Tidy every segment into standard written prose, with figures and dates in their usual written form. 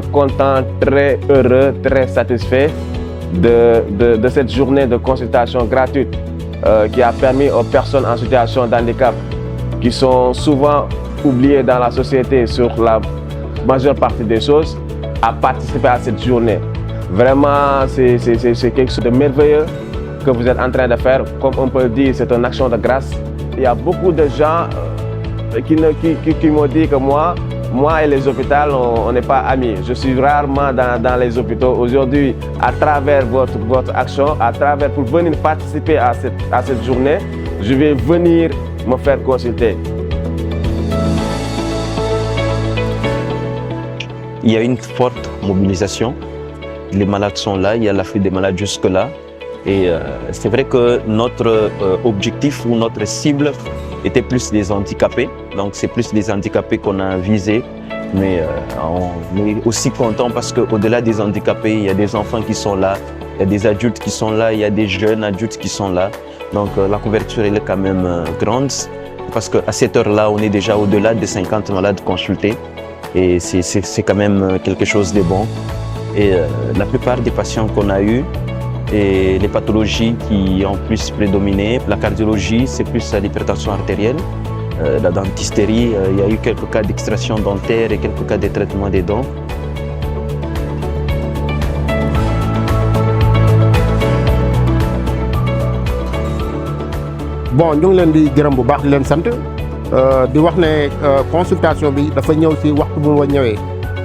vraiment content, très heureux, très satisfait de cette journée de consultation gratuite qui a permis aux personnes en situation de handicap qui sont souvent oubliées dans la société sur la majeure partie des choses à participer à cette journée. Vraiment, c'est quelque chose de merveilleux que vous êtes en train de faire. Comme on peut le dire, c'est une action de grâce. Il y a beaucoup de gens qui m'ont dit que moi et les hôpitaux, on n'est pas amis. Je suis rarement dans les hôpitaux. Aujourd'hui, à travers votre action, pour venir participer à cette journée, je vais venir me faire consulter. Il y a une forte mobilisation. Les malades sont là, il y a l'afflux des malades jusque-là. Et c'est vrai que notre objectif ou notre cible était plus les handicapés. Donc c'est plus les handicapés qu'on a visés. Mais on est aussi content parce qu'au-delà des handicapés, il y a des enfants qui sont là, il y a des adultes qui sont là, il y a des jeunes adultes qui sont là. Donc la couverture elle est quand même grande parce qu'à cette heure-là, on est déjà au-delà des 50 malades consultés. Et c'est quand même quelque chose de bon. Et la plupart des patients qu'on a eus, et les pathologies qui ont plus prédominé, la cardiologie, c'est plus l'hypertension artérielle, la dentisterie, il y a eu quelques cas d'extraction dentaire et quelques cas de traitement des dents. Bon, ñu ngi leen di gërëm bu baax di leen sant di wax ne consultation bi dafa ñëw ci waxtu bu mu ñëwee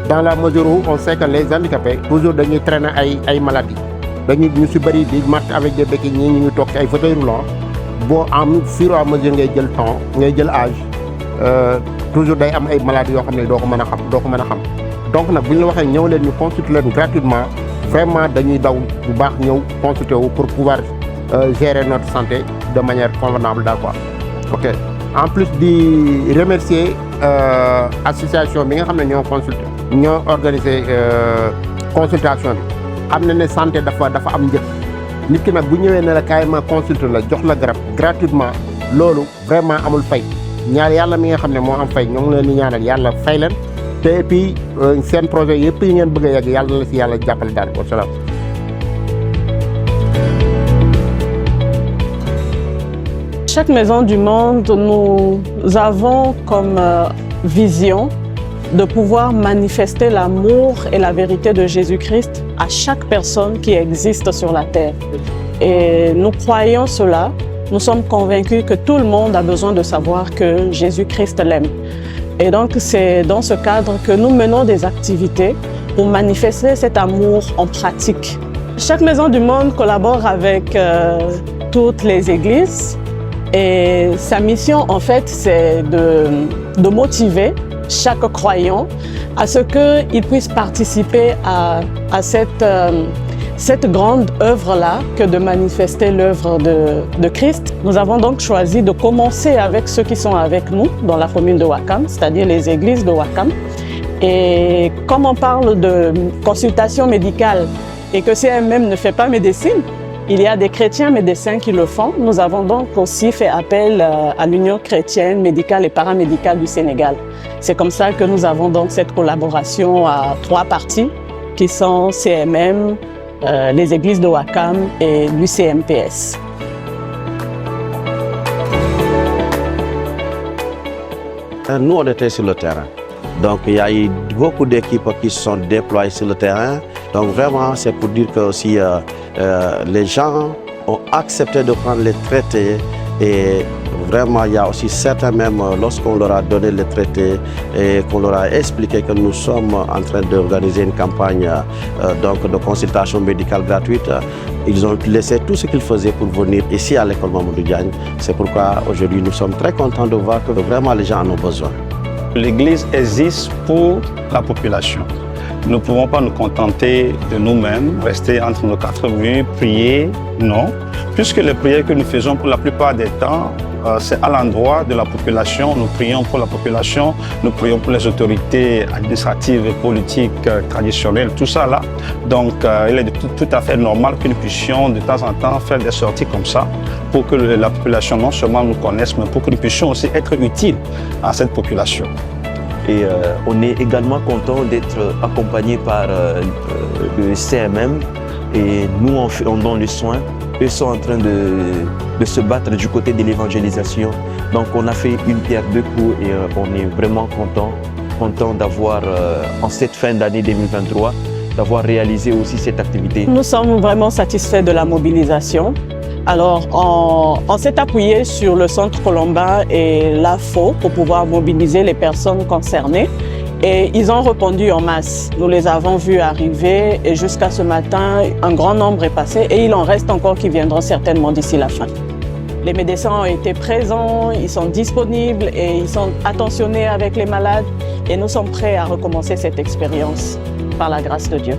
dans la mesure où on sait que les handicapés toujours dañuy traîner ay maladies dañuy ñu ci bëri di marche avec des béquilles ñii ñu ngi toog ci ay fauteuil roulant boo am fur et à mesure ngay jël temps ngay jël âge toujours day am ay maladies yoo xam ne doo ko mën a xam donc nag bu ñu la waxee ñëw leen ñu consulter leen gratuitement vraiment dañuy daw bu baax ñëw consulter wu pour pouvoir gérer notre santé de manière convenable daal quoi. Ok en plus di remercier association bi nga xam ne ñoo organisé consultation bi xam na ne santé dafa am njëg nit ki nag bu ñëwee ne la kaay ma consulter la jox la garab gratuitement loolu vraiment amul fay ñaar yàlla mi nga xam ne moo am fay ñoo ngi leen di ñaanal yàlla fay leen te et puis seen projet yëpp yi ngeen bëgg a yegg yàlla la si yàlla jàppale daal wa salaam. Chaque maison du monde, nous avons comme vision de pouvoir manifester l'amour et la vérité de Jésus-Christ à chaque personne qui existe sur la terre. Et nous croyons cela, nous sommes convaincus que tout le monde a besoin de savoir que Jésus-Christ l'aime. Et donc c'est dans ce cadre que nous menons des activités pour manifester cet amour en pratique. Chaque maison du monde collabore avec toutes les églises. Et sa mission, en fait, c'est de motiver chaque croyant à ce qu'il puisse participer à cette grande œuvre-là que de manifester l'œuvre de Christ. Nous avons donc choisi de commencer avec ceux qui sont avec nous dans la commune de Ouakam, c'est-à-dire les églises de Ouakam. Et comme on parle de consultation médicale et que CMM ne fait pas médecine, il y a des chrétiens médecins qui le font. Nous avons donc aussi fait appel à l'Union chrétienne médicale et paramédicale du Sénégal. C'est comme ça que nous avons donc cette collaboration à 3 parties qui sont CMM, les églises de Ouakam et l'UCMPS. Nous, on était sur le terrain. Donc, il y a eu beaucoup d'équipes qui se sont déployées sur le terrain. Donc, vraiment, c'est pour dire que aussi, les gens ont accepté de prendre les traités et vraiment, il y a aussi certains même, lorsqu'on leur a donné les traités et qu'on leur a expliqué que nous sommes en train d'organiser une campagne donc de consultation médicale gratuite, ils ont laissé tout ce qu'ils faisaient pour venir ici à l'école Mamadou Diagne. C'est pourquoi aujourd'hui, nous sommes très contents de voir que vraiment les gens en ont besoin. L'Église existe pour la population. Nous ne pouvons pas nous contenter de nous-mêmes, rester entre nos 4 murs, prier, non. Puisque les prières que nous faisons pour la plupart des temps, c'est à l'endroit de la population. Nous prions pour la population, nous prions pour les autorités administratives et politiques traditionnelles, tout ça là. Donc il est tout à fait normal que nous puissions de temps en temps faire des sorties comme ça pour que la population non seulement nous connaisse, mais pour que nous puissions aussi être utiles à cette population. Et on est également content d'être accompagné par le CMM. Et nous, on donne les soins. Eux sont en train de se battre du côté de l'évangélisation. Donc on a fait une pierre deux coups et on est vraiment content d'avoir, en cette fin d'année 2023, d'avoir réalisé aussi cette activité. Nous sommes vraiment satisfaits de la mobilisation. Alors, on s'est appuyé sur le Centre Colombin et l'AFO pour pouvoir mobiliser les personnes concernées. Et ils ont répondu en masse. Nous les avons vus arriver et jusqu'à ce matin, un grand nombre est passé et il en reste encore qui viendront certainement d'ici la fin. Les médecins ont été présents, ils sont disponibles et ils sont attentionnés avec les malades et nous sommes prêts à recommencer cette expérience par la grâce de Dieu.